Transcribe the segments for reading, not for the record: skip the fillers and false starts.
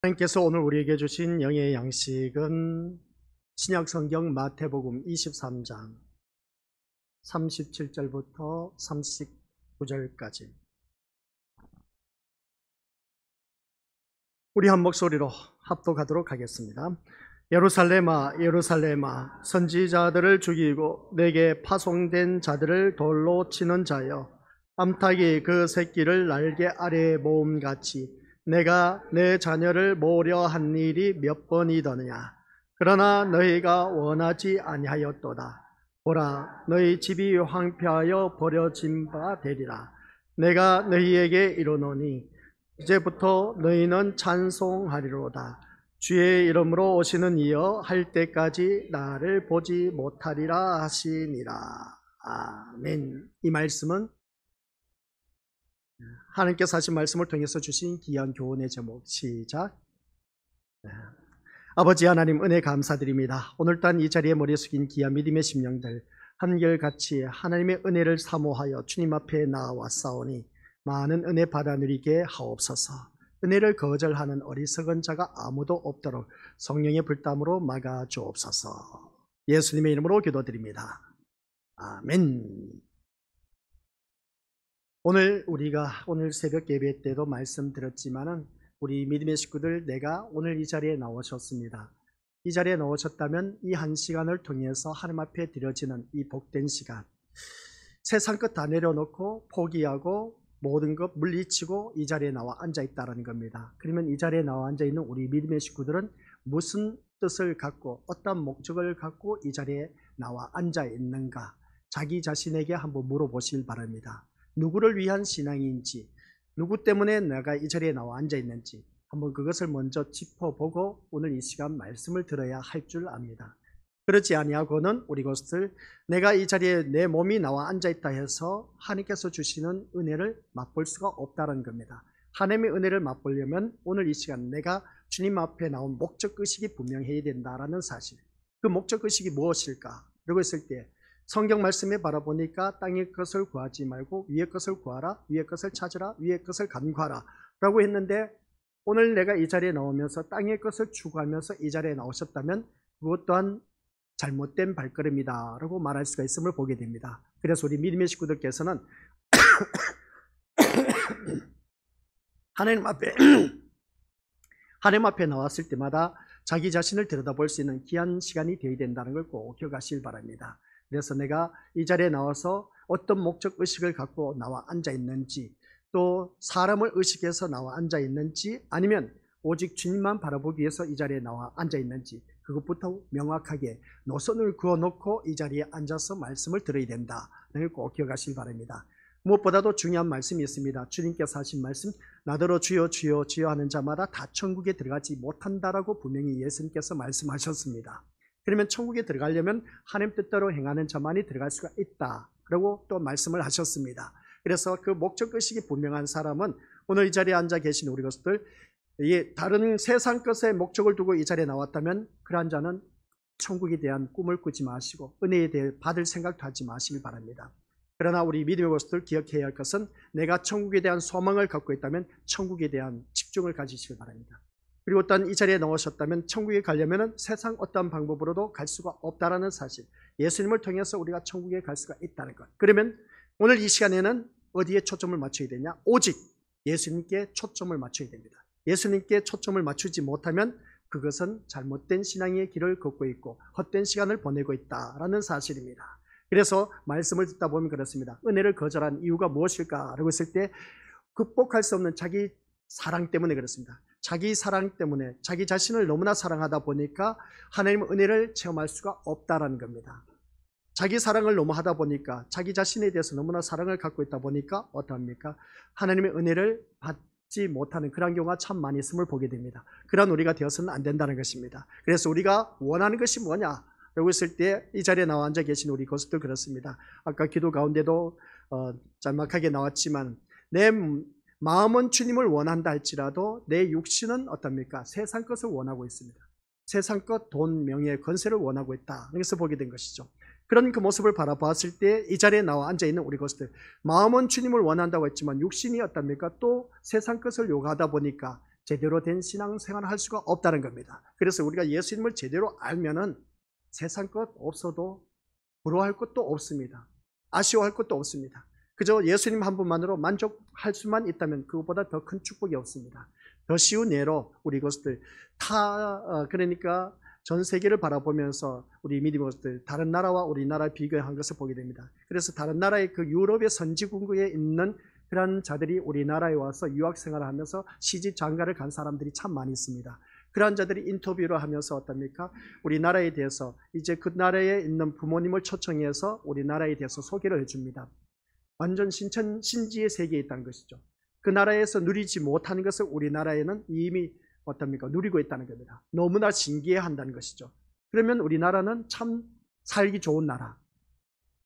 하나님께서 오늘 우리에게 주신 영의 양식은 신약성경 마태복음 23장 37절부터 39절까지 우리 한 목소리로 합독하도록 하겠습니다. 예루살렘아 예루살렘아 선지자들을 죽이고 내게 파송된 자들을 돌로 치는 자여, 암탉이 그 새끼를 날개 아래에 모음같이 내가 내 자녀를 모으려 한 일이 몇 번이더느냐. 그러나 너희가 원하지 아니하였도다. 보라, 너희 집이 황폐하여 버려진 바 되리라. 내가 너희에게 이르노니 이제부터 너희는 찬송하리로다. 주의 이름으로 오시는 이여 할 때까지 나를 보지 못하리라 하시니라. 아멘. 이 말씀은 하나님께서 하신 말씀을 통해서 주신 귀한 교훈의 제목. 시작. 아버지 하나님, 은혜 감사드립니다. 오늘 또한 이 자리에 머리 숙인 귀한 믿음의 심령들 한결같이 하나님의 은혜를 사모하여 주님 앞에 나와싸우니 많은 은혜 받아 누리게 하옵소서. 은혜를 거절하는 어리석은 자가 아무도 없도록 성령의 불담으로 막아 주옵소서. 예수님의 이름으로 기도드립니다. 아멘. 오늘 새벽 예배 때도 말씀드렸지만은 우리 믿음의 식구들, 내가 오늘 이 자리에 나오셨습니다. 이 자리에 나오셨다면 이 한 시간을 통해서 하나님 앞에 드려지는 이 복된 시간, 세상 것 다 내려놓고 포기하고 모든 것 물리치고 이 자리에 나와 앉아있다는 겁니다. 그러면 이 자리에 나와 앉아있는 우리 믿음의 식구들은 무슨 뜻을 갖고 어떤 목적을 갖고 이 자리에 나와 앉아있는가, 자기 자신에게 한번 물어보시길 바랍니다. 누구를 위한 신앙인지, 누구 때문에 내가 이 자리에 나와 앉아있는지 한번 그것을 먼저 짚어보고 오늘 이 시간 말씀을 들어야 할 줄 압니다. 그렇지 아니하고는 우리 것을 내가 이 자리에 내 몸이 나와 앉아있다 해서 하나님께서 주시는 은혜를 맛볼 수가 없다는 겁니다. 하나님의 은혜를 맛보려면 오늘 이 시간 내가 주님 앞에 나온 목적의식이 분명해야 된다는 사실. 그 목적의식이 무엇일까? 그러고 있을 때 성경 말씀에 바라보니까 땅의 것을 구하지 말고 위의 것을 구하라, 위의 것을 찾으라, 위의 것을 간구하라 라고 했는데, 오늘 내가 이 자리에 나오면서 땅의 것을 추구하면서 이 자리에 나오셨다면 그것 또한 잘못된 발걸음이다 라고 말할 수가 있음을 보게 됩니다. 그래서 우리 믿음의 식구들께서는 하나님 앞에 나왔을 때마다 자기 자신을 들여다볼 수 있는 귀한 시간이 되어야 된다는 걸 꼭 기억하시길 바랍니다. 그래서 내가 이 자리에 나와서 어떤 목적의식을 갖고 나와 앉아있는지, 또 사람을 의식해서 나와 앉아있는지, 아니면 오직 주님만 바라보기 위해서 이 자리에 나와 앉아있는지, 그것부터 명확하게 노선을 그어놓고 이 자리에 앉아서 말씀을 들어야 된다는 걸 꼭 기억하시기 바랍니다. 무엇보다도 중요한 말씀이 있습니다. 주님께서 하신 말씀, 나더러 주여 주여 주여 하는 자마다 다 천국에 들어가지 못한다라고 분명히 예수님께서 말씀하셨습니다. 그러면 천국에 들어가려면 하나님 뜻대로 행하는 자만이 들어갈 수가 있다 라고 또 말씀을 하셨습니다. 그래서 그 목적의식이 분명한 사람은 오늘 이 자리에 앉아 계신 우리 것들, 다른 세상 것에 목적을 두고 이 자리에 나왔다면 그러한 자는 천국에 대한 꿈을 꾸지 마시고 은혜에 대해 받을 생각도 하지 마시길 바랍니다. 그러나 우리 믿음의 것들 기억해야 할 것은 내가 천국에 대한 소망을 갖고 있다면 천국에 대한 집중을 가지시길 바랍니다. 그리고 또한 이 자리에 나오셨다면 천국에 가려면 세상 어떠한 방법으로도 갈 수가 없다는 사실, 예수님을 통해서 우리가 천국에 갈 수가 있다는 것. 그러면 오늘 이 시간에는 어디에 초점을 맞춰야 되냐? 오직 예수님께 초점을 맞춰야 됩니다. 예수님께 초점을 맞추지 못하면 그것은 잘못된 신앙의 길을 걷고 있고 헛된 시간을 보내고 있다는 사실입니다. 그래서 말씀을 듣다 보면 그렇습니다. 은혜를 거절한 이유가 무엇일까? 라고 했을 때 극복할 수 없는 자기 사랑 때문에 그렇습니다. 자기 사랑 때문에 자기 자신을 너무나 사랑하다 보니까 하나님의 은혜를 체험할 수가 없다라는 겁니다. 자기 사랑을 너무 하다 보니까 자기 자신에 대해서 너무나 사랑을 갖고 있다 보니까 어떠합니까? 하나님의 은혜를 받지 못하는 그런 경우가 참 많이 있음을 보게 됩니다. 그런 우리가 되어서는 안 된다는 것입니다. 그래서 우리가 원하는 것이 뭐냐? 라고 했을 때 이 자리에 나와 앉아 계신 우리 고수들 그렇습니다. 아까 기도 가운데도 짤막하게 나왔지만 내 마음은 주님을 원한다 할지라도 내 육신은 어떻습니까? 세상 것을 원하고 있습니다. 세상 것, 돈, 명예, 권세를 원하고 있다. 그래서 보게 된 것이죠. 그런 그 모습을 바라보았을 때 이 자리에 나와 앉아있는 우리 것들, 마음은 주님을 원한다고 했지만 육신이 어떻습니까? 또 세상 것을 요구하다 보니까 제대로 된 신앙생활을 할 수가 없다는 겁니다. 그래서 우리가 예수님을 제대로 알면은 세상 것 없어도 부러워할 것도 없습니다. 아쉬워할 것도 없습니다. 그저 예수님 한 분만으로 만족할 수만 있다면 그것보다 더 큰 축복이 없습니다. 더 쉬운 예로 우리 이것들 그러니까 전 세계를 바라보면서 우리 믿음의 것들 다른 나라와 우리나라 비교한 것을 보게 됩니다. 그래서 다른 나라의 그 유럽의 선진국에 있는 그런 자들이 우리나라에 와서 유학생활을 하면서 시집 장가를 간 사람들이 참 많이 있습니다. 그러한 자들이 인터뷰를 하면서 어떻습니까? 우리나라에 대해서 이제 그 나라에 있는 부모님을 초청해서 우리나라에 대해서 소개를 해줍니다. 완전 신지의 세계에 있다는 것이죠. 그 나라에서 누리지 못하는 것을 우리나라에는 이미 어떻습니까? 누리고 있다는 겁니다. 너무나 신기해한다는 것이죠. 그러면 우리나라는 참 살기 좋은 나라.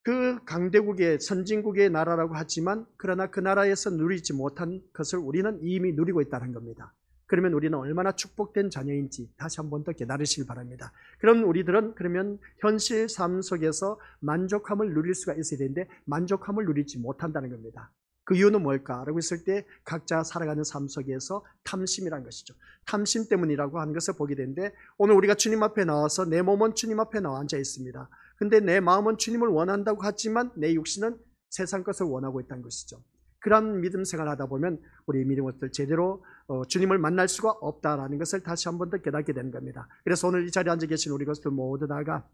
그 강대국의 선진국의 나라라고 하지만 그러나 그 나라에서 누리지 못한 것을 우리는 이미 누리고 있다는 겁니다. 그러면 우리는 얼마나 축복된 자녀인지 다시 한 번 더 깨달으시길 바랍니다. 그럼 우리들은 그러면 현실 삶 속에서 만족함을 누릴 수가 있어야 되는데 만족함을 누리지 못한다는 겁니다. 그 이유는 뭘까라고 했을 때 각자 살아가는 삶 속에서 탐심이라는 것이죠. 탐심 때문이라고 하는 것을 보게 되는데 오늘 우리가 주님 앞에 나와서 내 몸은 주님 앞에 나와 앉아 있습니다. 근데 내 마음은 주님을 원한다고 하지만 내 육신은 세상 것을 원하고 있다는 것이죠. 그런 믿음 생활을 하다 보면 우리 믿음의 것들 제대로 주님을 만날 수가 없다라는 것을 다시 한 번 더 깨닫게 되는 겁니다. 그래서 오늘 이 자리에 앉아 계신 우리 것들 모두 다가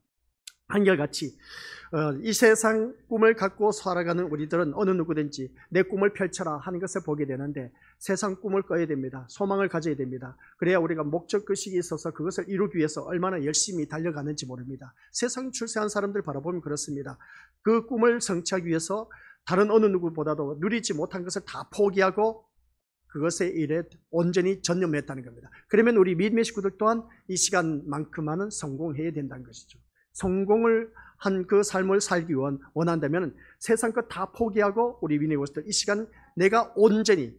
한결같이 이 세상 꿈을 갖고 살아가는 우리들은 어느 누구든지 내 꿈을 펼쳐라 하는 것을 보게 되는데 세상 꿈을 꿔야 됩니다. 소망을 가져야 됩니다. 그래야 우리가 목적의식이 있어서 그것을 이루기 위해서 얼마나 열심히 달려가는지 모릅니다. 세상 출세한 사람들 바라보면 그렇습니다. 그 꿈을 성취하기 위해서 다른 어느 누구보다도 누리지 못한 것을 다 포기하고 그것의 일에 온전히 전념했다는 겁니다. 그러면 우리 믿음의 식구들 또한 이 시간만큼만은 성공해야 된다는 것이죠. 성공을 한 그 삶을 살기 원한다면 세상 것 다 포기하고 우리 믿음의 것들 이 시간 내가 온전히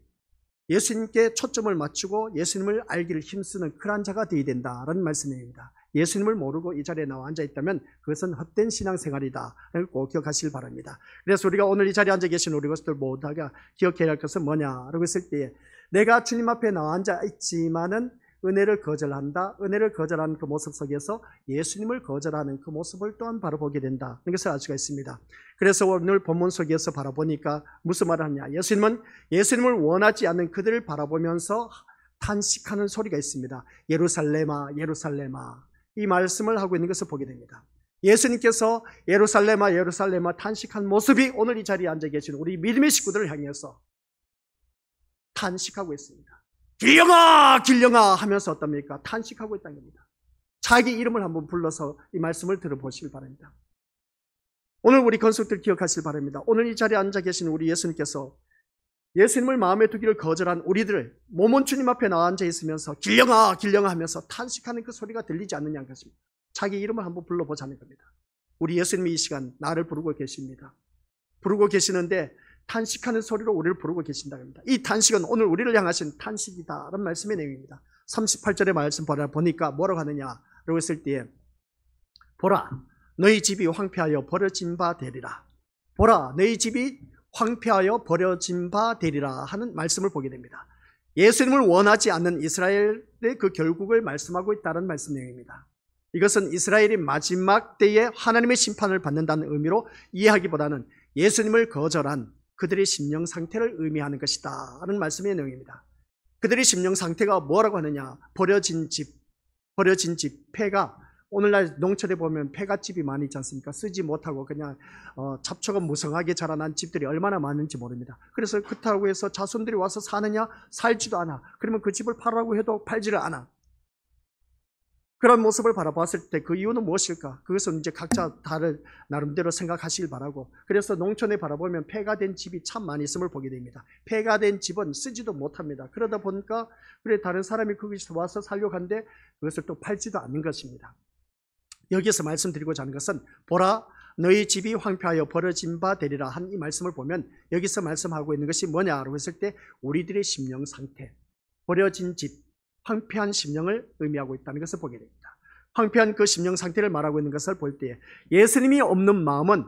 예수님께 초점을 맞추고 예수님을 알기를 힘쓰는 그런 자가 되어야 된다라는 말씀입니다. 예수님을 모르고 이 자리에 나와 앉아 있다면 그것은 헛된 신앙생활이다. 꼭 기억하시길 바랍니다. 그래서 우리가 오늘 이 자리에 앉아 계신 우리 것들 모두가 기억해야 할 것은 뭐냐라고 했을 때 내가 주님 앞에 나와 앉아 있지만은 은혜를 거절한다. 은혜를 거절하는 그 모습 속에서 예수님을 거절하는 그 모습을 또한 바라보게 된다. 이것을 알 수가 있습니다. 그래서 오늘 본문 속에서 바라보니까 무슨 말을 하냐. 예수님을 원하지 않는 그들을 바라보면서 탄식하는 소리가 있습니다. 예루살렘아 예루살렘아 이 말씀을 하고 있는 것을 보게 됩니다. 예수님께서 예루살렘아 예루살렘아 탄식한 모습이 오늘 이 자리에 앉아 계신 우리 믿음의 식구들을 향해서 탄식하고 있습니다. 길령아 길령아 하면서 어떻습니까? 탄식하고 있다는 겁니다. 자기 이름을 한번 불러서 이 말씀을 들어보시길 바랍니다. 오늘 우리 건속들 기억하시길 바랍니다. 오늘 이 자리에 앉아 계신 우리 예수님께서 예수님을 마음에 두기를 거절한 우리들을 몸은 주님 앞에 나와 앉아 있으면서 길령아 길령아 하면서 탄식하는 그 소리가 들리지 않느냐는 것입니다. 자기 이름을 한번 불러보자는 겁니다. 우리 예수님이 이 시간 나를 부르고 계십니다. 부르고 계시는데 탄식하는 소리로 우리를 부르고 계신다는 겁니다. 이 탄식은 오늘 우리를 향하신 탄식이다라는 말씀의 내용입니다. 38절의 말씀 보니까 뭐라고 하느냐라고 했을 때 보라 너희 집이 황폐하여 버려진 바 되리라. 보라 너희 집이 황폐하여 버려진 바 되리라 하는 말씀을 보게 됩니다. 예수님을 원하지 않는 이스라엘의 그 결국을 말씀하고 있다는 말씀 내용입니다. 이것은 이스라엘이 마지막 때에 하나님의 심판을 받는다는 의미로 이해하기보다는 예수님을 거절한 그들의 심령 상태를 의미하는 것이다 하는 말씀의 내용입니다. 그들의 심령 상태가 뭐라고 하느냐. 버려진 집, 폐가 오늘날 농촌에 보면 폐가집이 많이 있지 않습니까? 쓰지 못하고 그냥 잡초가 무성하게 자라난 집들이 얼마나 많은지 모릅니다. 그래서 그렇다고 해서 자손들이 와서 사느냐? 살지도 않아. 그러면 그 집을 팔라고 해도 팔지를 않아. 그런 모습을 바라봤을 때 그 이유는 무엇일까? 그것은 이제 각자 다른 나름대로 생각하시길 바라고, 그래서 농촌에 바라보면 폐가 된 집이 참 많이 있음을 보게 됩니다. 폐가 된 집은 쓰지도 못합니다. 그러다 보니까 그래 다른 사람이 거기서 와서 살려고 하는데 그것을 또 팔지도 않는 것입니다. 여기서 말씀드리고자 하는 것은 보라 너희 집이 황폐하여 버려진 바 되리라 한 이 말씀을 보면 여기서 말씀하고 있는 것이 뭐냐라고 했을 때 우리들의 심령 상태, 버려진 집, 황폐한 심령을 의미하고 있다는 것을 보게 됩니다. 황폐한 그 심령 상태를 말하고 있는 것을 볼 때 예수님이 없는 마음은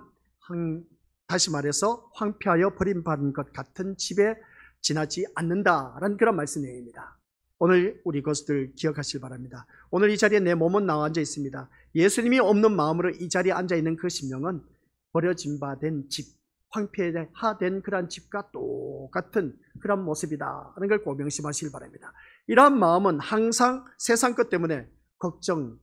다시 말해서 황폐하여 버림받은 것 같은 집에 지나지 않는다라는 그런 말씀 내용입니다. 오늘 우리 그것들 기억하시기 바랍니다. 오늘 이 자리에 내 몸은 나와 앉아 있습니다. 예수님이 없는 마음으로 이 자리에 앉아 있는 그 심령은 버려진 바 된 집, 황폐화된 그러한 집과 똑같은 그런 모습이다 하는 걸 꼭 명심하시길 바랍니다. 이러한 마음은 항상 세상 것 때문에 걱정,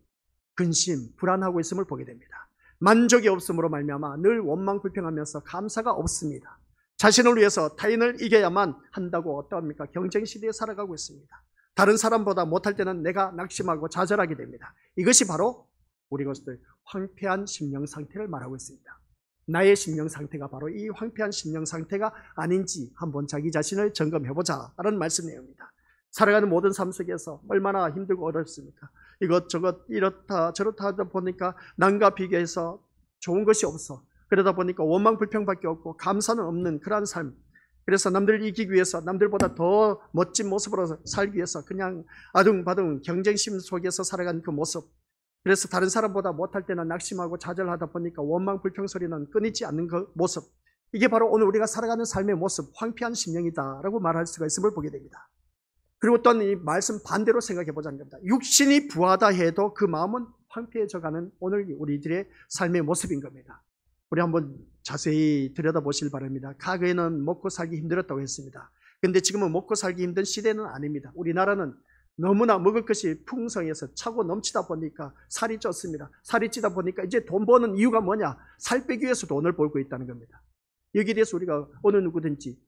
근심, 불안하고 있음을 보게 됩니다. 만족이 없음으로 말미암아 늘 원망 불평하면서 감사가 없습니다. 자신을 위해서 타인을 이겨야만 한다고 어떠합니까? 경쟁 시대에 살아가고 있습니다. 다른 사람보다 못할 때는 내가 낙심하고 좌절하게 됩니다. 이것이 바로 우리 것들 황폐한 심령 상태를 말하고 있습니다. 나의 심령 상태가 바로 이 황폐한 심령 상태가 아닌지 한번 자기 자신을 점검해보자 라는 말씀 내용입니다. 살아가는 모든 삶 속에서 얼마나 힘들고 어렵습니까? 이것저것 이렇다 저렇다 하다 보니까 남과 비교해서 좋은 것이 없어. 그러다 보니까 원망 불평밖에 없고 감사는 없는 그러한 삶. 그래서 남들을 이기기 위해서 남들보다 더 멋진 모습으로 살기 위해서 그냥 아둥바둥 경쟁심 속에서 살아가는 그 모습. 그래서 다른 사람보다 못할 때는 낙심하고 좌절하다 보니까 원망 불평 소리는 끊이지 않는 그 모습. 이게 바로 오늘 우리가 살아가는 삶의 모습, 황폐한 심령이다라고 말할 수가 있음을 보게 됩니다. 그리고 또한 이 말씀 반대로 생각해 보자는 겁니다. 육신이 부하다 해도 그 마음은 황폐해져가는 오늘 우리들의 삶의 모습인 겁니다. 우리 한번 자세히 들여다보시길 바랍니다. 과거에는 먹고 살기 힘들었다고 했습니다. 그런데 지금은 먹고 살기 힘든 시대는 아닙니다. 우리나라는 너무나 먹을 것이 풍성해서 차고 넘치다 보니까 살이 쪘습니다. 살이 찌다 보니까 이제 돈 버는 이유가 뭐냐? 살 빼기 위해서 돈을 벌고 있다는 겁니다. 여기에 대해서 우리가 어느 누구든지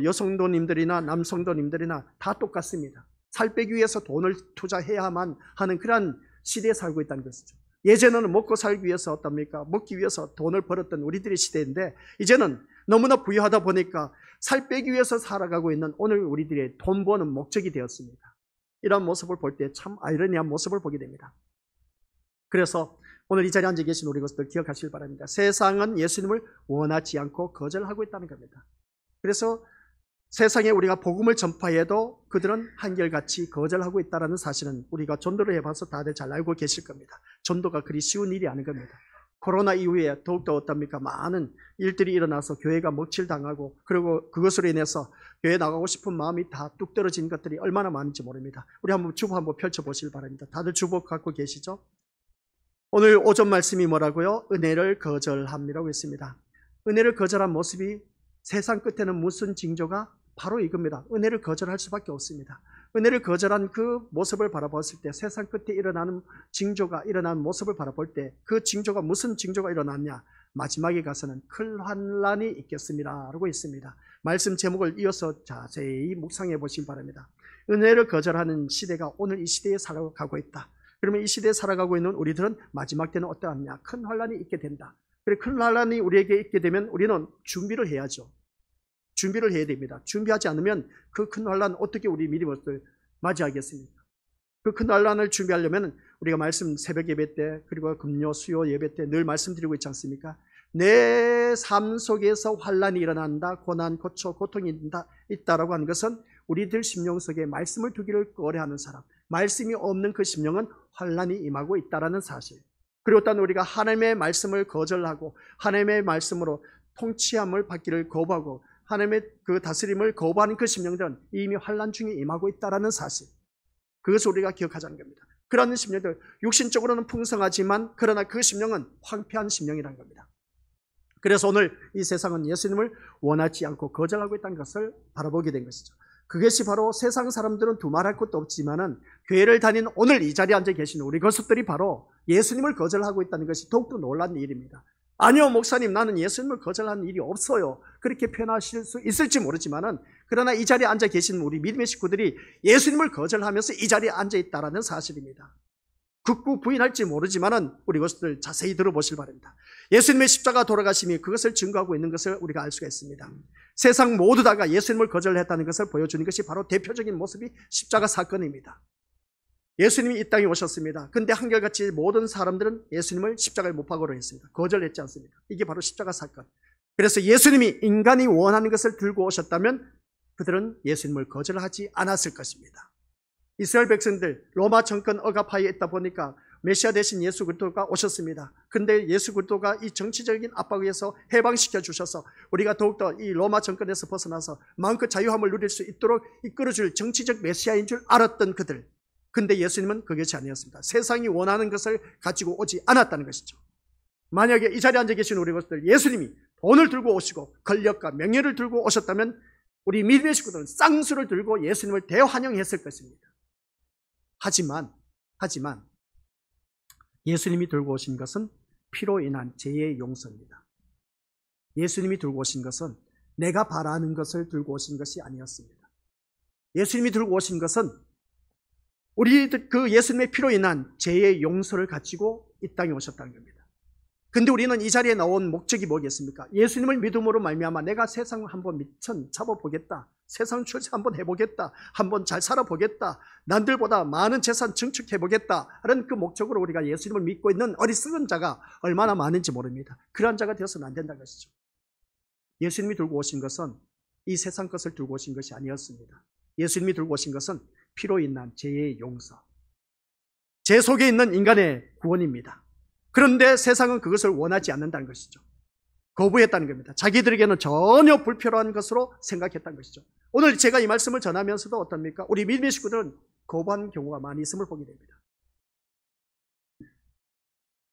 여성도님들이나 남성도님들이나 다 똑같습니다. 살 빼기 위해서 돈을 투자해야만 하는 그런 시대에 살고 있다는 것이죠. 예전에는 먹고 살기 위해서 어떻습니까? 먹기 위해서 돈을 벌었던 우리들의 시대인데 이제는 너무나 부유하다 보니까 살 빼기 위해서 살아가고 있는 오늘 우리들의 돈 버는 목적이 되었습니다. 이런 모습을 볼 때 참 아이러니한 모습을 보게 됩니다. 그래서 오늘 이 자리에 앉아 계신 우리 것들 기억하시길 바랍니다. 세상은 예수님을 원하지 않고 거절하고 있다는 겁니다. 그래서 세상에 우리가 복음을 전파해도 그들은 한결같이 거절하고 있다는 사실은 우리가 전도를 해봐서 다들 잘 알고 계실 겁니다. 전도가 그리 쉬운 일이 아닌 겁니다. 코로나 이후에 더욱더 어떻습니까? 많은 일들이 일어나서 교회가 먹칠당하고 그리고 그것으로 인해서 교회 나가고 싶은 마음이 다 뚝 떨어진 것들이 얼마나 많은지 모릅니다. 우리 한번 주보 한번 펼쳐보시길 바랍니다. 다들 주보 갖고 계시죠? 오늘 오전 말씀이 뭐라고요? 은혜를 거절함이라고 했습니다. 은혜를 거절한 모습이 세상 끝에는 무슨 징조가? 바로 이겁니다. 은혜를 거절할 수밖에 없습니다. 은혜를 거절한 그 모습을 바라봤을 때 세상 끝에 일어나는 징조가 일어나는 모습을 바라볼 때 그 징조가 무슨 징조가 일어났냐? 마지막에 가서는 큰 환난이 있겠습니다 라고 있습니다. 말씀 제목을 이어서 자세히 묵상해 보시기 바랍니다. 은혜를 거절하는 시대가 오늘 이 시대에 살아가고 있다. 그러면 이 시대에 살아가고 있는 우리들은 마지막 때는 어떠하냐? 큰 환난이 있게 된다. 그리고 큰 환난이 우리에게 있게 되면 우리는 준비를 해야죠. 준비를 해야 됩니다. 준비하지 않으면 그 큰 환난 어떻게 우리 미리 맞이하겠습니까? 그 큰 환난을 준비하려면 우리가 말씀 새벽 예배 때 그리고 금요 수요 예배 때 늘 말씀드리고 있지 않습니까? 내 삶 속에서 환난이 일어난다, 고난, 고초, 고통이 있다라고 하는 것은 우리들 심령 속에 말씀을 두기를 꺼려하는 사람, 말씀이 없는 그 심령은 환난이 임하고 있다라는 사실. 그리고 또 우리가 하나님의 말씀을 거절하고 하나님의 말씀으로 통치함을 받기를 거부하고 하나님의 그 다스림을 거부하는 그 심령들은 이미 환난 중에 임하고 있다는 사실. 그것을 우리가 기억하자는 겁니다. 그러한 심령들, 육신적으로는 풍성하지만 그러나 그 심령은 황폐한 심령이라는 겁니다. 그래서 오늘 이 세상은 예수님을 원하지 않고 거절하고 있다는 것을 바라보게 된 것이죠. 그것이 바로 세상 사람들은 두말할 것도 없지만은 교회를 다니는 오늘 이 자리에 앉아 계신 우리 것들이 바로 예수님을 거절하고 있다는 것이 더욱더 놀라운 일입니다. 아니요, 목사님, 나는 예수님을 거절하는 일이 없어요. 그렇게 표현하실 수 있을지 모르지만은 그러나 이 자리에 앉아 계신 우리 믿음의 식구들이 예수님을 거절하면서 이 자리에 앉아 있다라는 사실입니다. 극구 부인할지 모르지만은 우리 것들 자세히 들어보실 바랍니다. 예수님의 십자가 돌아가심이 그것을 증거하고 있는 것을 우리가 알 수가 있습니다. 세상 모두 다가 예수님을 거절했다는 것을 보여주는 것이 바로 대표적인 모습이 십자가 사건입니다. 예수님이 이 땅에 오셨습니다. 그런데 한결같이 모든 사람들은 예수님을 십자가에 못 박으려 했습니다. 거절했지 않습니까? 이게 바로 십자가 사건. 그래서 예수님이 인간이 원하는 것을 들고 오셨다면 그들은 예수님을 거절하지 않았을 것입니다. 이스라엘 백성들 로마 정권 억압하에 있다 보니까 메시아 대신 예수 그리스도가 오셨습니다. 근데 예수 그리스도가 이 정치적인 압박에 의해서 해방시켜 주셔서 우리가 더욱더 이 로마 정권에서 벗어나서 마음껏 자유함을 누릴 수 있도록 이끌어줄 정치적 메시아인 줄 알았던 그들. 근데 예수님은 그것이 아니었습니다. 세상이 원하는 것을 가지고 오지 않았다는 것이죠. 만약에 이 자리에 앉아 계신 우리 것들 예수님이 돈을 들고 오시고 권력과 명예를 들고 오셨다면 우리 믿음의 식구들은 쌍수를 들고 예수님을 대환영했을 것입니다. 하지만 예수님이 들고 오신 것은 피로 인한 죄의 용서입니다. 예수님이 들고 오신 것은 내가 바라는 것을 들고 오신 것이 아니었습니다. 예수님이 들고 오신 것은 우리 그 예수님의 피로 인한 죄의 용서를 가지고 이 땅에 오셨다는 겁니다. 근데 우리는 이 자리에 나온 목적이 뭐겠습니까? 예수님을 믿음으로 말미암아 내가 세상을 한번 미천 잡아보겠다. 세상 출세 한번 해보겠다. 한번 잘 살아보겠다. 남들보다 많은 재산 증축해보겠다. 하는 그 목적으로 우리가 예수님을 믿고 있는 어리석은 자가 얼마나 많은지 모릅니다. 그러한 자가 되어서는 안 된다는 것이죠. 예수님이 들고 오신 것은 이 세상 것을 들고 오신 것이 아니었습니다. 예수님이 들고 오신 것은 피로 인한 죄의 용서, 죄 속에 있는 인간의 구원입니다. 그런데 세상은 그것을 원하지 않는다는 것이죠. 거부했다는 겁니다. 자기들에게는 전혀 불필요한 것으로 생각했다는 것이죠. 오늘 제가 이 말씀을 전하면서도 어떻습니까? 우리 믿음의 식구들은 거부한 경우가 많이 있음을 보게 됩니다.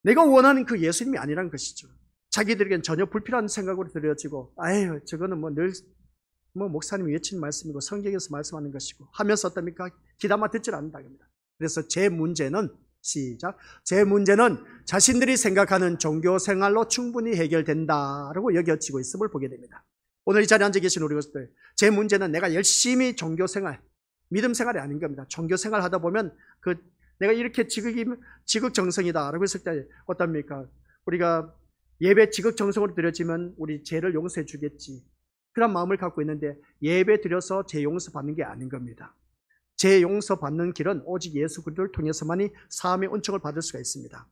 내가 원하는 그 예수님이 아니라는 것이죠. 자기들에게는 전혀 불필요한 생각으로 들여지고, 아유, 저거는 늘 목사님이 외친 말씀이고 성경에서 말씀하는 것이고 하면서 어떻습니까? 귀담아 듣질 않는다 겁니다. 그래서 제 문제는 제 문제는 자신들이 생각하는 종교 생활로 충분히 해결된다라고 여겨지고 있음을 보게 됩니다. 오늘 이 자리에 앉아 계신 우리 것들, 제 문제는 내가 열심히 종교 생활, 믿음 생활이 아닌 겁니다. 종교 생활 하다 보면 내가 이렇게 지극정성이다라고 했을 때 어떻습니까? 우리가 예배 지극정성으로 드려지면 우리 죄를 용서해 주겠지. 그런 마음을 갖고 있는데 예배 드려서 죄 용서 받는 게 아닌 겁니다. 죄 용서 받는 길은 오직 예수 그리스도를 통해서만이 사함의 은총을 받을 수가 있습니다.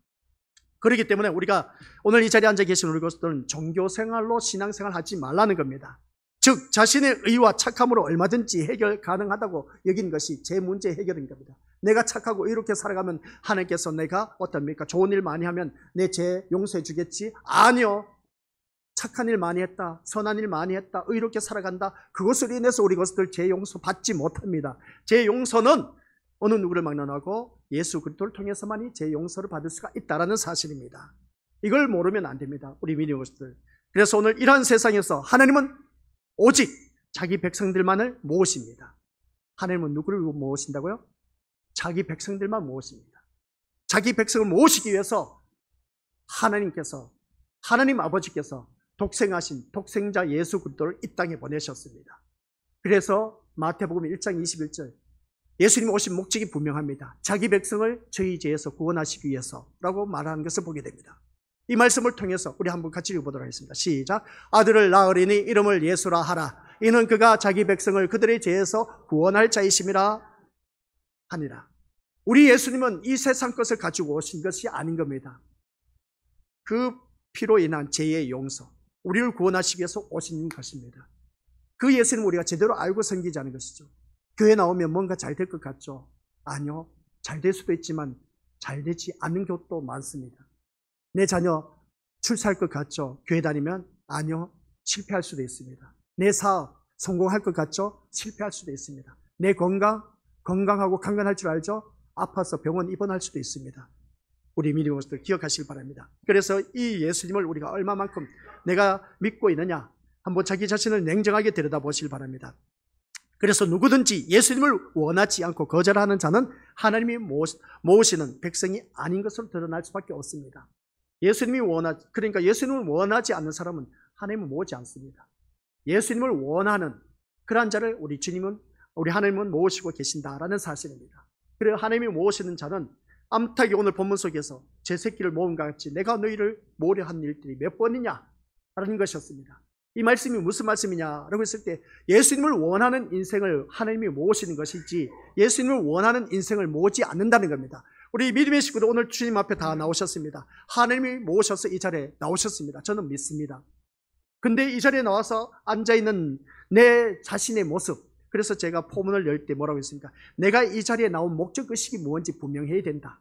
그렇기 때문에 우리가 오늘 이 자리에 앉아 계신 우리 것들은 종교생활로 신앙생활 하지 말라는 겁니다. 즉 자신의 의와 착함으로 얼마든지 해결 가능하다고 여긴 것이 제 문제 해결인 겁니다. 내가 착하고 이렇게 살아가면 하나님께서 내가 어떻습니까? 좋은 일 많이 하면 내 죄 용서해 주겠지? 아니요. 착한 일 많이 했다, 선한 일 많이 했다, 의롭게 살아간다. 그것으로 인해서 우리 것들 죄 용서 받지 못합니다. 죄 용서는 어느 누구를 막론하고 예수 그리스도를 통해서만이 죄 용서를 받을 수가 있다는 사실입니다. 이걸 모르면 안 됩니다. 우리 믿음의 것들. 그래서 오늘 이러한 세상에서 하나님은 오직 자기 백성들만을 모으십니다. 하나님은 누구를 모으신다고요? 자기 백성들만 모으십니다. 자기 백성을 모으시기 위해서 하나님 아버지께서 독생하신 독생자 예수 그리스도를 이 땅에 보내셨습니다. 그래서 마태복음 1장 21절 예수님 오신 목적이 분명합니다. 자기 백성을 저희 죄에서 구원하시기 위해서라고 말하는 것을 보게 됩니다. 이 말씀을 통해서 우리 한번 같이 읽어보도록 하겠습니다. 시작. 아들을 낳으리니 이름을 예수라 하라. 이는 그가 자기 백성을 그들의 죄에서 구원할 자이심이라 하니라. 우리 예수님은 이 세상 것을 가지고 오신 것이 아닌 겁니다. 그 피로 인한 죄의 용서, 우리를 구원하시기 위해서 오신 것입니다. 그 예수님을 우리가 제대로 알고 섬기지 않은 것이죠. 교회 나오면 뭔가 잘 될 것 같죠? 아니요. 잘 될 수도 있지만 잘 되지 않는 것도 많습니다. 내 자녀 출세할 것 같죠? 교회 다니면 아니요. 실패할 수도 있습니다. 내 사업 성공할 것 같죠? 실패할 수도 있습니다. 내 건강하고 강건할 줄 알죠? 아파서 병원 입원할 수도 있습니다. 우리 믿음의 것들 기억하시길 바랍니다. 그래서 이 예수님을 우리가 얼마만큼 내가 믿고 있느냐 한번 자기 자신을 냉정하게 들여다보시길 바랍니다. 그래서 누구든지 예수님을 원하지 않고 거절하는 자는 하나님이 모으시는 백성이 아닌 것으로 드러날 수밖에 없습니다. 그러니까 예수님을 원하지 않는 사람은 하나님을 모으지 않습니다. 예수님을 원하는 그러한 자를 우리 하나님은 모으시고 계신다라는 사실입니다. 그래서 하나님이 모으시는 자는 암탉이 오늘 본문 속에서 제 새끼를 모음과 같이 내가 너희를 모으려 한 일들이 몇 번이냐 라는 것이었습니다. 이 말씀이 무슨 말씀이냐라고 했을 때 예수님을 원하는 인생을 하나님이 모으시는 것이지 예수님을 원하는 인생을 모으지 않는다는 겁니다. 우리 믿음의 식구들 오늘 주님 앞에 다 나오셨습니다. 하나님이 모으셔서 이 자리에 나오셨습니다. 저는 믿습니다. 근데 이 자리에 나와서 앉아있는 내 자신의 모습, 그래서 제가 포문을 열 때 뭐라고 했습니까? 내가 이 자리에 나온 목적의식이 무엇인지 분명해야 된다.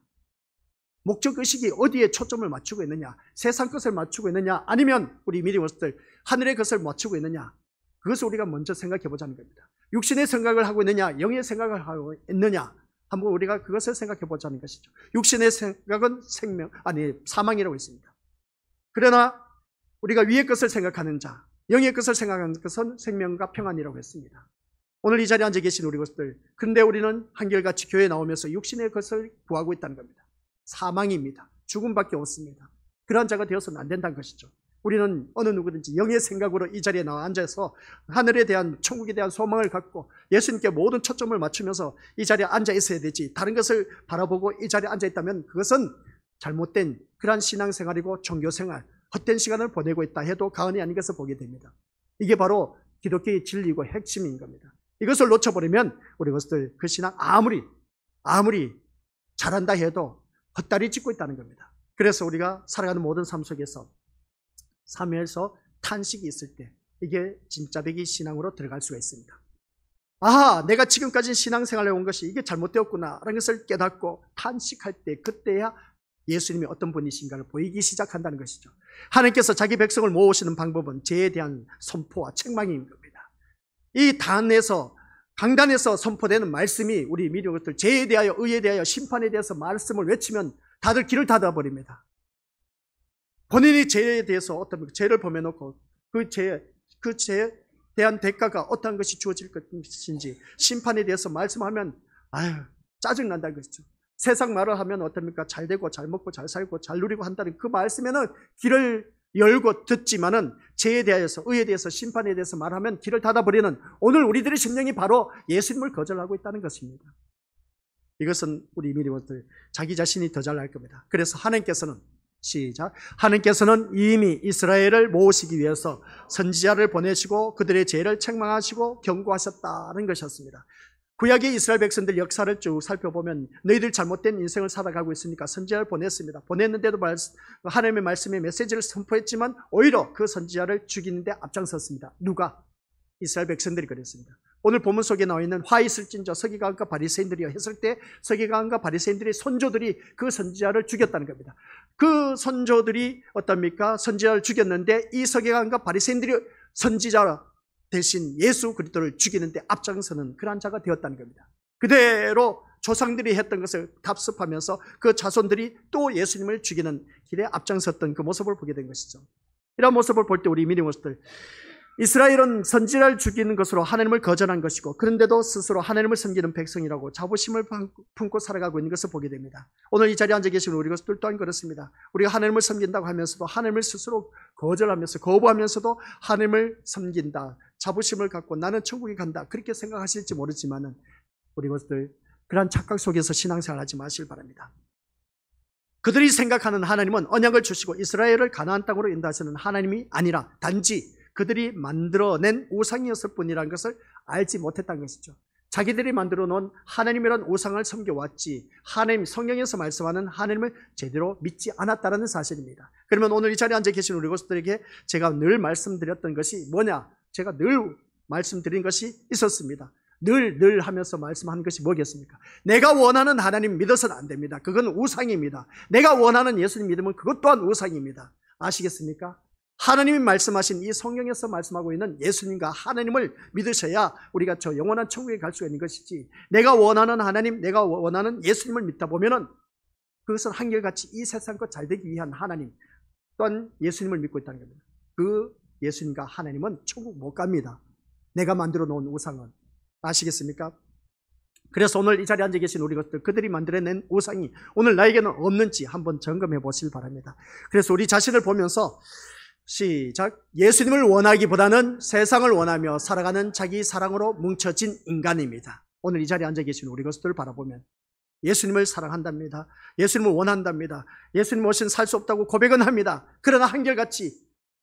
목적의식이 어디에 초점을 맞추고 있느냐, 세상 것을 맞추고 있느냐, 아니면 우리 미리 것들 하늘의 것을 맞추고 있느냐, 그것을 우리가 먼저 생각해 보자는 겁니다. 육신의 생각을 하고 있느냐, 영의 생각을 하고 있느냐, 한번 우리가 그것을 생각해 보자는 것이죠. 육신의 생각은 사망이라고 했습니다. 그러나 우리가 위의 것을 생각하는 자, 영의 것을 생각하는 것은 생명과 평안이라고 했습니다. 오늘 이 자리에 앉아 계신 우리 것들, 그런데 우리는 한결같이 교회에 나오면서 육신의 것을 구하고 있다는 겁니다. 사망입니다. 죽음밖에 없습니다. 그러한 자가 되어서는 안 된다는 것이죠. 우리는 어느 누구든지 영의 생각으로 이 자리에 나와 앉아서 하늘에 대한, 천국에 대한 소망을 갖고 예수님께 모든 초점을 맞추면서 이 자리에 앉아 있어야 되지, 다른 것을 바라보고 이 자리에 앉아 있다면 그것은 잘못된 그러한 신앙생활이고 종교생활, 헛된 시간을 보내고 있다 해도 과언이 아닌 것을 보게 됩니다. 이게 바로 기독교의 진리고 핵심인 겁니다. 이것을 놓쳐버리면 우리 것들 그 신앙 아무리 잘한다 해도 헛다리 짚고 있다는 겁니다. 그래서 우리가 살아가는 모든 삶 속에서 삶에서 탄식이 있을 때 이게 진짜배기 신앙으로 들어갈 수가 있습니다. 아하, 내가 지금까지 신앙생활에 온 것이 이게 잘못되었구나 라는 것을 깨닫고 탄식할 때, 그때야 예수님이 어떤 분이신가를 보이기 시작한다는 것이죠. 하나님께서 자기 백성을 모으시는 방법은 죄에 대한 선포와 책망인 겁니다. 이 강단에서 선포되는 말씀이 우리 미리것들 죄에 대하여, 의에 대하여, 심판에 대해서 말씀을 외치면 다들 길을 닫아버립니다. 본인이 죄에 대해서 어떤 죄를 범해놓고 그 죄에 대한 대가가 어떠한 것이 주어질 것인지 심판에 대해서 말씀하면 짜증난다는 것이죠. 세상 말을 하면 어떻습니까? 잘 되고 잘 먹고 잘 살고 잘 누리고 한다는 그 말씀에는 길을 열고 듣지만은 죄에 대해서, 의에 대해서, 심판에 대해서 말하면 길을 닫아버리는 오늘 우리들의 심령이 바로 예수님을 거절하고 있다는 것입니다. 이것은 우리 미리원들 자기 자신이 더 잘날 겁니다. 그래서 하나님께서는 하나님께서는 이미 이스라엘을 모으시기 위해서 선지자를 보내시고 그들의 죄를 책망하시고 경고하셨다는 것이었습니다. 구약의 이스라엘 백성들 역사를 쭉 살펴보면 너희들 잘못된 인생을 살아가고 있으니까 선지자를 보냈습니다. 보냈는데도 하나님의 말씀의 메시지를 선포했지만 오히려 그 선지자를 죽이는데 앞장섰습니다. 누가? 이스라엘 백성들이 그랬습니다. 오늘 본문 속에 나와 있는 화 있을진저 서기관과 바리새인들이여 했을 때 서기관과 바리새인들의 선조들이 그 선지자를 죽였다는 겁니다. 그 선조들이 어떻습니까? 선지자를 죽였는데 이 서기관과 바리새인들이 선지자 대신 예수 그리스도를 죽이는데 앞장서는 그러한 자가 되었다는 겁니다. 그대로 조상들이 했던 것을 답습하면서 그 자손들이 또 예수님을 죽이는 길에 앞장섰던 그 모습을 보게 된 것이죠. 이런 모습을 볼 때 우리 믿음의 모습들, 이스라엘은 선지자를 죽이는 것으로 하나님을 거절한 것이고 그런데도 스스로 하나님을 섬기는 백성이라고 자부심을 품고 살아가고 있는 것을 보게 됩니다. 오늘 이 자리에 앉아 계시는 우리 것들 또한 그렇습니다. 우리가 하나님을 섬긴다고 하면서도 하나님을 스스로 거절하면서 거부하면서도 하나님을 섬긴다, 자부심을 갖고 나는 천국에 간다, 그렇게 생각하실지 모르지만은 우리 것들 그러한 착각 속에서 신앙생활 하지 마시길 바랍니다. 그들이 생각하는 하나님은 언약을 주시고 이스라엘을 가나안 땅으로 인도하시는 하나님이 아니라 단지 그들이 만들어낸 우상이었을 뿐이라는 것을 알지 못했다는 것이죠. 자기들이 만들어 놓은 하나님이란 우상을 섬겨왔지 하나님, 성경에서 말씀하는 하나님을 제대로 믿지 않았다는 사실입니다. 그러면 오늘 이 자리에 앉아 계신 우리 것들에게 제가 늘 말씀드렸던 것이 뭐냐? 제가 늘 말씀드린 것이 있었습니다. 늘 하면서 말씀한 것이 뭐겠습니까? 내가 원하는 하나님 믿어서는 안 됩니다. 그건 우상입니다. 내가 원하는 예수님 믿으면 그것 또한 우상입니다. 아시겠습니까? 하나님이 말씀하신 이 성경에서 말씀하고 있는 예수님과 하나님을 믿으셔야 우리가 저 영원한 천국에 갈 수가 있는 것이지, 내가 원하는 하나님, 내가 원하는 예수님을 믿다 보면은 그것은 한결같이 이 세상 것 잘 되기 위한 하나님 또한 예수님을 믿고 있다는 겁니다. 그 예수님과 하나님은 천국 못 갑니다. 내가 만들어 놓은 우상은. 아시겠습니까? 그래서 오늘 이 자리에 앉아 계신 우리 것들, 그들이 만들어낸 우상이 오늘 나에게는 없는지 한번 점검해 보시길 바랍니다. 그래서 우리 자신을 보면서 시작. 예수님을 원하기보다는 세상을 원하며 살아가는 자기 사랑으로 뭉쳐진 인간입니다. 오늘 이 자리에 앉아 계신 우리 것들을 바라보면 예수님을 사랑한답니다. 예수님을 원한답니다. 예수님 없이는 살 수 없다고 고백은 합니다. 그러나 한결같이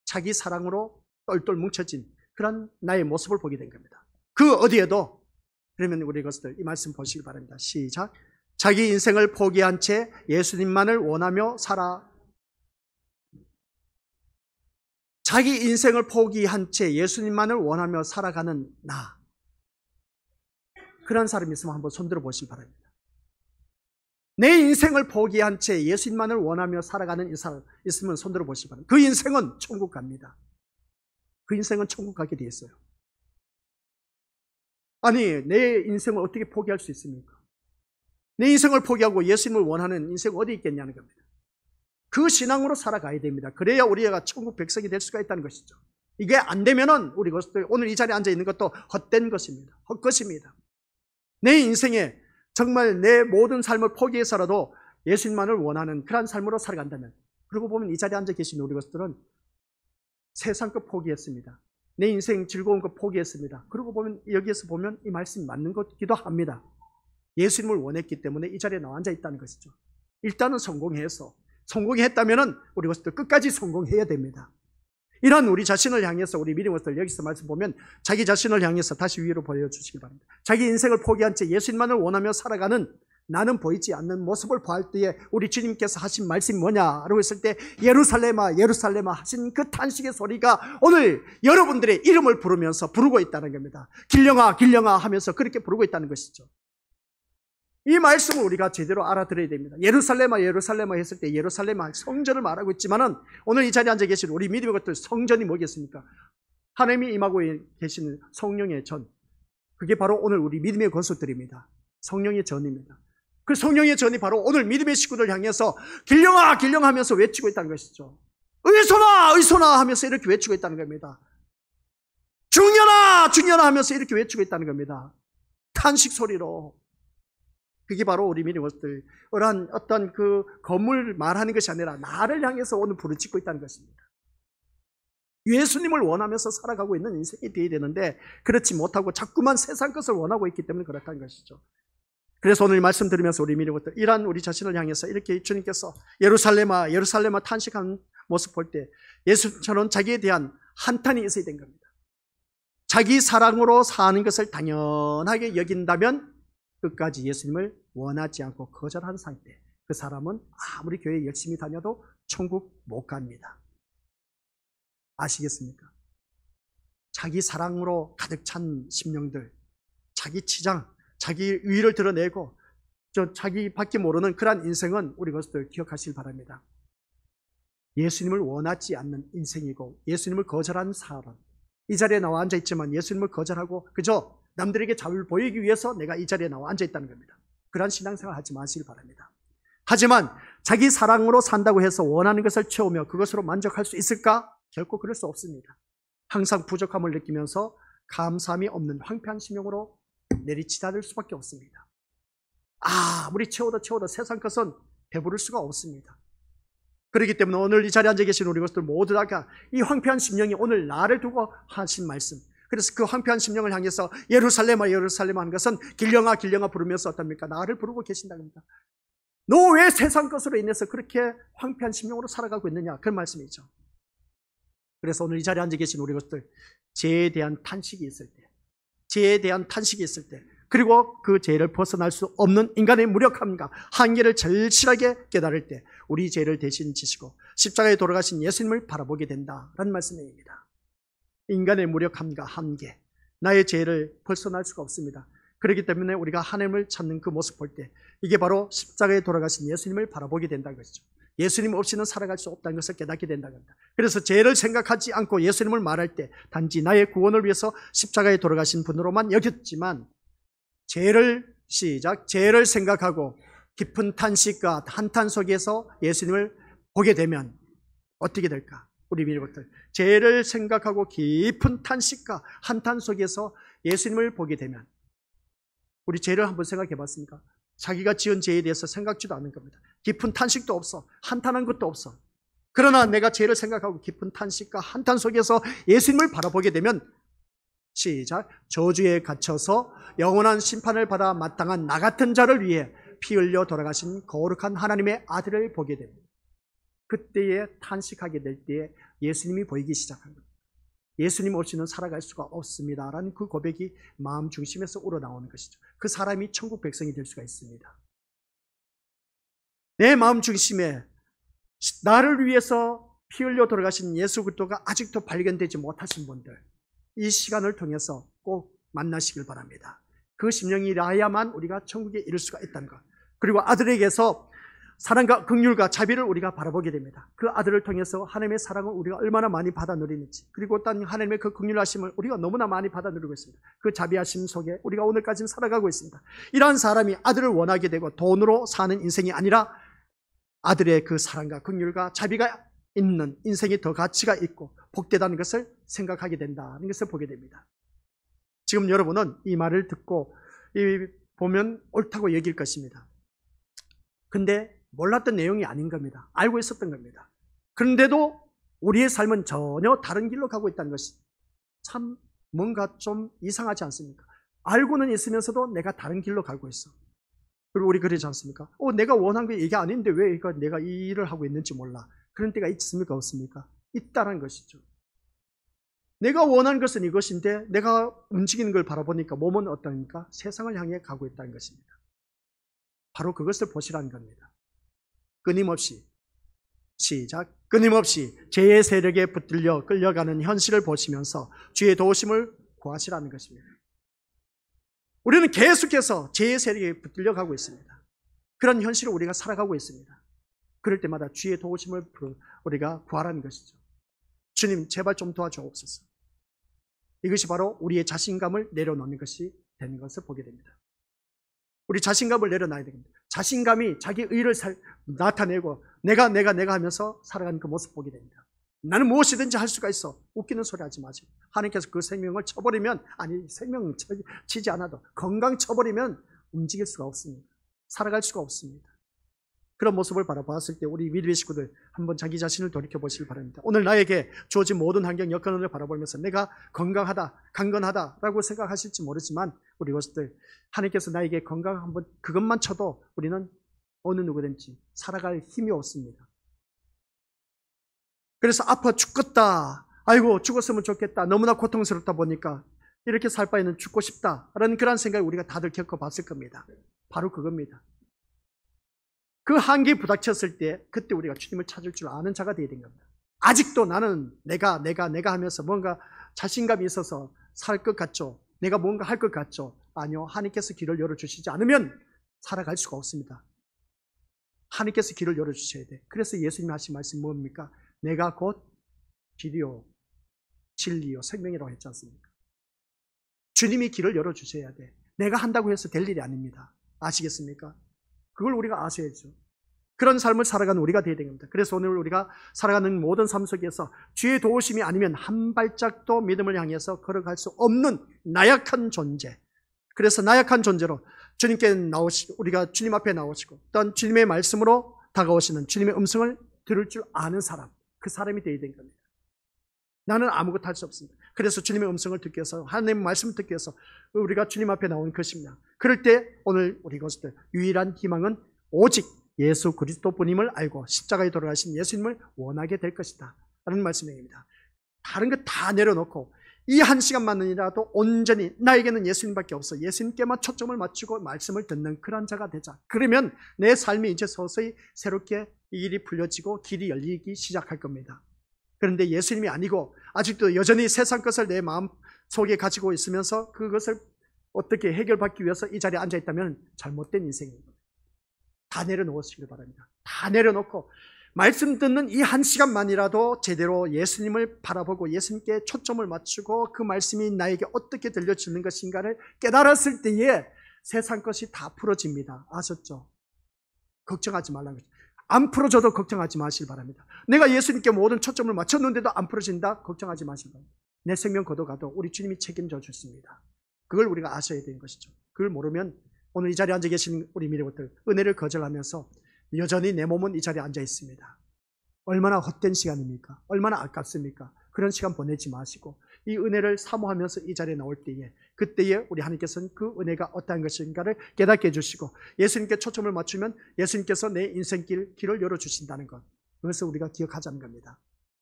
자기 사랑으로 똘똘 뭉쳐진 그런 나의 모습을 보게 된 겁니다. 그 어디에도. 그러면 우리 것들 이 말씀 보시기 바랍니다. 시작. 자기 인생을 포기한 채 예수님만을 원하며 자기 인생을 포기한 채 예수님만을 원하며 살아가는 나, 그런 사람이 있으면 한번 손들어 보시기 바랍니다. 내 인생을 포기한 채 예수님만을 원하며 살아가는 사람 있으면 손들어 보시기 바랍니다. 그 인생은 천국 갑니다. 그 인생은 천국 가게 돼 있어요. 아니, 내 인생을 어떻게 포기할 수 있습니까? 내 인생을 포기하고 예수님을 원하는 인생 어디 있겠냐는 겁니다. 그 신앙으로 살아가야 됩니다. 그래야 우리가 천국 백성이 될 수가 있다는 것이죠. 이게 안 되면은 우리 것들 오늘 이 자리에 앉아 있는 것도 헛된 것입니다. 헛것입니다. 내 인생에 정말 내 모든 삶을 포기해서라도 예수님만을 원하는 그런 삶으로 살아간다면, 그러고 보면 이 자리에 앉아 계신 우리 것들은 세상 것 포기했습니다. 내 인생 즐거운 것 포기했습니다. 그러고 보면 여기에서 보면 이 말씀이 맞는 것기도 합니다. 예수님을 원했기 때문에 이 자리에 나와 앉아 있다는 것이죠. 일단은 성공했다면 우리 것들 끝까지 성공해야 됩니다. 이런 우리 자신을 향해서 우리 믿음의 것들 여기서 말씀 보면 자기 자신을 향해서 다시 위로 보여주시기 바랍니다. 자기 인생을 포기한 채 예수님만을 원하며 살아가는 나는 보이지 않는 모습을 보할 때에 우리 주님께서 하신 말씀이 뭐냐라고 했을 때 예루살렘아 예루살렘아 하신 그 탄식의 소리가 오늘 여러분들의 이름을 부르면서 부르고 있다는 겁니다. 길령아 길령아 하면서 그렇게 부르고 있다는 것이죠. 이 말씀을 우리가 제대로 알아들어야 됩니다. 예루살렘아 예루살렘아 했을 때 예루살렘아 성전을 말하고 있지만은 오늘 이 자리에 앉아 계신 우리 믿음의 것들 성전이 뭐겠습니까? 하나님이 임하고 계시는 성령의 전, 그게 바로 오늘 우리 믿음의 권속들입니다. 성령의 전입니다. 그 성령의 전이 바로 오늘 믿음의 식구들 향해서 길령아 길령아 하면서 외치고 있다는 것이죠. 의손아 의손아 하면서 이렇게 외치고 있다는 겁니다. 중년아 중년아 하면서 이렇게 외치고 있다는 겁니다. 탄식 소리로. 그게 바로 우리 믿음의 것들, 어떤 그 건물 말하는 것이 아니라 나를 향해서 오늘 부르짖고 있다는 것입니다. 예수님을 원하면서 살아가고 있는 인생이 되어야 되는데 그렇지 못하고 자꾸만 세상 것을 원하고 있기 때문에 그렇다는 것이죠. 그래서 오늘 말씀 들으면서 우리 믿음의 것들, 이러한 우리 자신을 향해서 이렇게 주님께서 예루살렘아 예루살렘아 탄식하는 모습 볼 때 예수처럼 자기에 대한 한탄이 있어야 된 겁니다. 자기 사랑으로 사는 것을 당연하게 여긴다면 끝까지 예수님을 원하지 않고 거절한 상태, 그 사람은 아무리 교회 열심히 다녀도 천국 못 갑니다. 아시겠습니까? 자기 사랑으로 가득 찬 심령들, 자기 치장, 자기 의의를 드러내고 자기밖에 모르는 그러한 인생은 우리 것들 기억하시길 바랍니다. 예수님을 원하지 않는 인생이고 예수님을 거절한 사람, 이 자리에 나와 앉아있지만 예수님을 거절하고 그저 남들에게 잘 보이기 위해서 내가 이 자리에 나와 앉아있다는 겁니다. 그러한 신앙생활 하지 마시길 바랍니다. 하지만 자기 사랑으로 산다고 해서 원하는 것을 채우며 그것으로 만족할 수 있을까? 결코 그럴 수 없습니다. 항상 부족함을 느끼면서 감사함이 없는 황폐한 심령으로 내리치닫을 수밖에 없습니다. 아무리 채워도 세상 것은 배부를 수가 없습니다. 그렇기 때문에 오늘 이 자리에 앉아 계신 우리 것들 모두 다가 이 황폐한 심령이 오늘 나를 두고 하신 말씀, 그래서 그 황폐한 심령을 향해서 예루살렘아 예루살렘아 하는 것은 길령아 길령아 부르면서 어떻습니까? 나를 부르고 계신다는 겁니다. 너 왜 세상 것으로 인해서 그렇게 황폐한 심령으로 살아가고 있느냐, 그런 말씀이죠. 그래서 오늘 이 자리에 앉아 계신 우리 것들, 죄에 대한 탄식이 있을 때, 그리고 그 죄를 벗어날 수 없는 인간의 무력함과 한계를 절실하게 깨달을 때 우리 죄를 대신 지시고 십자가에 돌아가신 예수님을 바라보게 된다라는 말씀입니다. 인간의 무력함과 한계, 나의 죄를 벗어날 수가 없습니다. 그렇기 때문에 우리가 하나님을 찾는 그 모습 볼 때 이게 바로 십자가에 돌아가신 예수님을 바라보게 된다는 것이죠. 예수님 없이는 살아갈 수 없다는 것을 깨닫게 된다는 겁니다. 그래서 죄를 생각하지 않고 예수님을 말할 때 단지 나의 구원을 위해서 십자가에 돌아가신 분으로만 여겼지만 죄를 생각하고 깊은 탄식과 한탄 속에서 예수님을 보게 되면 어떻게 될까? 우리 믿음들, 죄를 생각하고 깊은 탄식과 한탄 속에서 예수님을 보게 되면, 우리 죄를 한번 생각해 봤습니까? 자기가 지은 죄에 대해서 생각지도 않는 겁니다. 깊은 탄식도 없어, 한탄한 것도 없어. 그러나 내가 죄를 생각하고 깊은 탄식과 한탄 속에서 예수님을 바라보게 되면 저주에 갇혀서 영원한 심판을 받아 마땅한 나 같은 자를 위해 피 흘려 돌아가신 거룩한 하나님의 아들을 보게 됩니다. 그때에 탄식하게 될 때에 예수님이 보이기 시작한 겁니다. 예수님 없이는 살아갈 수가 없습니다라는 그 고백이 마음 중심에서 우러나오는 것이죠. 그 사람이 천국 백성이 될 수가 있습니다. 내 마음 중심에 나를 위해서 피 흘려 돌아가신 예수 그리스도가 아직도 발견되지 못하신 분들, 이 시간을 통해서 꼭 만나시길 바랍니다. 그 심령이 나야만 우리가 천국에 이를 수가 있다는 것, 그리고 아들에게서 사랑과 긍휼과 자비를 우리가 바라보게 됩니다. 그 아들을 통해서 하나님의 사랑을 우리가 얼마나 많이 받아 누리는지, 그리고 또 하나님의 그 긍휼하심을 우리가 너무나 많이 받아 누리고 있습니다. 그 자비하심 속에 우리가 오늘까지 살아가고 있습니다. 이러한 사람이 아들을 원하게 되고 돈으로 사는 인생이 아니라 아들의 그 사랑과 긍휼과 자비가 있는 인생이 더 가치가 있고 복되다는 것을 생각하게 된다는 것을 보게 됩니다. 지금 여러분은 이 말을 듣고 보면 옳다고 여길 것입니다. 근데 몰랐던 내용이 아닌 겁니다. 알고 있었던 겁니다. 그런데도 우리의 삶은 전혀 다른 길로 가고 있다는 것이 참 뭔가 좀 이상하지 않습니까? 알고는 있으면서도 내가 다른 길로 가고 있어. 그리고 우리 그러지 않습니까? 내가 원한 게 이게 아닌데 왜 내가 이 일을 하고 있는지 몰라. 그런 때가 있습니까? 없습니까? 있다는 것이죠. 내가 원하는 것은 이것인데 내가 움직이는 걸 바라보니까 몸은 어떠합니까? 세상을 향해 가고 있다는 것입니다. 바로 그것을 보시라는 겁니다. 끊임없이, 시작, 끊임없이 죄의 세력에 붙들려 끌려가는 현실을 보시면서 주의 도우심을 구하시라는 것입니다. 우리는 계속해서 죄의 세력에 붙들려 가고 있습니다. 그런 현실을 우리가 살아가고 있습니다. 그럴 때마다 주의 도우심을 우리가 구하라는 것이죠. 주님 제발 좀 도와주옵소서. 이것이 바로 우리의 자신감을 내려놓는 것이 되는 것을 보게 됩니다. 우리 자신감을 내려놔야 됩니다. 자신감이 자기 의를 나타내고 내가 하면서 살아가는 그 모습 보게 됩니다. 나는 무엇이든지 할 수가 있어. 웃기는 소리 하지 마세요. 하나님께서 그 생명을 쳐버리면, 아니 생명을 치지 않아도 건강 쳐버리면 움직일 수가 없습니다. 살아갈 수가 없습니다. 그런 모습을 바라봤을 때 우리 믿음의 식구들 한번 자기 자신을 돌이켜보시기 바랍니다. 오늘 나에게 주어진 모든 환경 여건을 바라보면서 내가 건강하다, 강건하다라고 생각하실지 모르지만 우리 것들 하나님께서 나에게 건강 한번 그것만 쳐도 우리는 어느 누구든지 살아갈 힘이 없습니다. 그래서 아파 죽겠다, 아이고 죽었으면 좋겠다, 너무나 고통스럽다 보니까 이렇게 살 바에는 죽고 싶다라는 그런 생각을 우리가 다들 겪어봤을 겁니다. 바로 그겁니다. 그 한계에 부닥쳤을 때 그때 우리가 주님을 찾을 줄 아는 자가 되어야 된 겁니다. 아직도 나는 내가 하면서 뭔가 자신감이 있어서 살 것 같죠? 내가 뭔가 할 것 같죠? 아니요. 하나님께서 길을 열어주시지 않으면 살아갈 수가 없습니다. 하나님께서 길을 열어주셔야 돼. 그래서 예수님이 하신 말씀이 뭡니까? 내가 곧 길이요 진리요 생명이라고 했지 않습니까? 주님이 길을 열어주셔야 돼. 내가 한다고 해서 될 일이 아닙니다. 아시겠습니까? 그걸 우리가 아셔야죠. 그런 삶을 살아가는 우리가 되어야 됩니다. 그래서 오늘 우리가 살아가는 모든 삶 속에서 주의 도우심이 아니면 한 발짝도 믿음을 향해서 걸어갈 수 없는 나약한 존재. 그래서 나약한 존재로 주님께 우리가 주님 앞에 나오시고 또한 주님의 말씀으로 다가오시는 주님의 음성을 들을 줄 아는 사람, 그 사람이 되어야 되는 겁니다. 나는 아무것도 할 수 없습니다. 그래서 주님의 음성을 듣기 위해서, 하나님의 말씀을 듣기 위해서 우리가 주님 앞에 나오는 것입니다. 그럴 때 오늘 우리 것들 유일한 희망은 오직 예수 그리스도뿐임을 알고 십자가에 돌아가신 예수님을 원하게 될 것이다 라는 말씀입니다. 다른 것 다 내려놓고 이 한 시간만이라도 온전히 나에게는 예수님밖에 없어, 예수님께만 초점을 맞추고 말씀을 듣는 그런 자가 되자. 그러면 내 삶이 이제 서서히 새롭게 이 일이 풀려지고 길이 열리기 시작할 겁니다. 그런데 예수님이 아니고 아직도 여전히 세상 것을 내 마음 속에 가지고 있으면서 그것을 어떻게 해결받기 위해서 이 자리에 앉아 있다면 잘못된 인생입니다. 다 내려놓으시길 바랍니다. 다 내려놓고 말씀 듣는 이 한 시간만이라도 제대로 예수님을 바라보고 예수님께 초점을 맞추고 그 말씀이 나에게 어떻게 들려주는 것인가를 깨달았을 때에 세상 것이 다 풀어집니다. 아셨죠? 걱정하지 말라는 거죠. 안 풀어져도 걱정하지 마시길 바랍니다. 내가 예수님께 모든 초점을 맞췄는데도 안 풀어진다? 걱정하지 마시길 바랍니다. 내 생명 거둬가도 우리 주님이 책임져 주십니다. 그걸 우리가 아셔야 되는 것이죠. 그걸 모르면 오늘 이 자리에 앉아 계신 우리 미래것들 은혜를 거절하면서 여전히 내 몸은 이 자리에 앉아 있습니다. 얼마나 헛된 시간입니까? 얼마나 아깝습니까? 그런 시간 보내지 마시고 이 은혜를 사모하면서 이 자리에 나올 때에 그때에 우리 하나님께서는 그 은혜가 어떠한 것인가를 깨닫게 해주시고 예수님께 초점을 맞추면 예수님께서 내 인생길 길을 열어주신다는 것, 그것을 우리가 기억하자는 겁니다.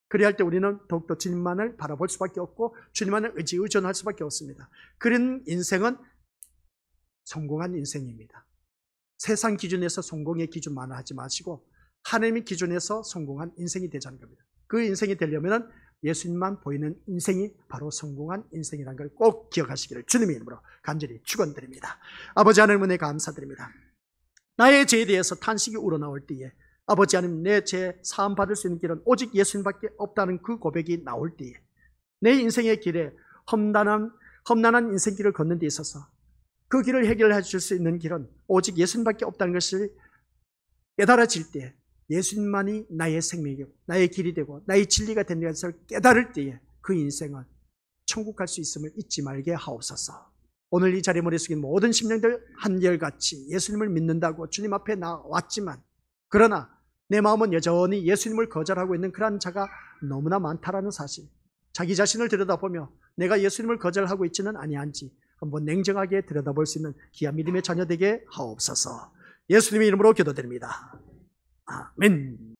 그래야 할 때 우리는 더욱더 주님만을 바라볼 수밖에 없고 주님만을 의존할 수밖에 없습니다. 그런 인생은 성공한 인생입니다. 세상 기준에서 성공의 기준만을 하지 마시고 하나님의 기준에서 성공한 인생이 되자는 겁니다. 그 인생이 되려면 예수님만 보이는 인생이 바로 성공한 인생이라는 걸 꼭 기억하시기를 주님의 이름으로 간절히 축원드립니다. 아버지 하나님 은혜 감사드립니다. 나의 죄에 대해서 탄식이 우러나올 때에, 아버지 하나님, 내 죄 사함 받을 수 있는 길은 오직 예수님밖에 없다는 그 고백이 나올 때에, 내 인생의 길에 험난한 인생길을 걷는 데 있어서 그 길을 해결해 줄 수 있는 길은 오직 예수님밖에 없다는 것을 깨달아질 때, 예수님만이 나의 생명이고 나의 길이 되고 나의 진리가 된 것을 깨달을 때에 그 인생은 천국 갈 수 있음을 잊지 말게 하옵소서. 오늘 이 자리에 머리 숙인 모든 심령들 한결같이 예수님을 믿는다고 주님 앞에 나왔지만, 그러나 내 마음은 여전히 예수님을 거절하고 있는 그러한 자가 너무나 많다라는 사실, 자기 자신을 들여다보며 내가 예수님을 거절하고 있지는 아니한지 한번 냉정하게 들여다볼 수 있는 귀한 믿음의 자녀 되게 하옵소서. 예수님의 이름으로 기도드립니다. 아멘.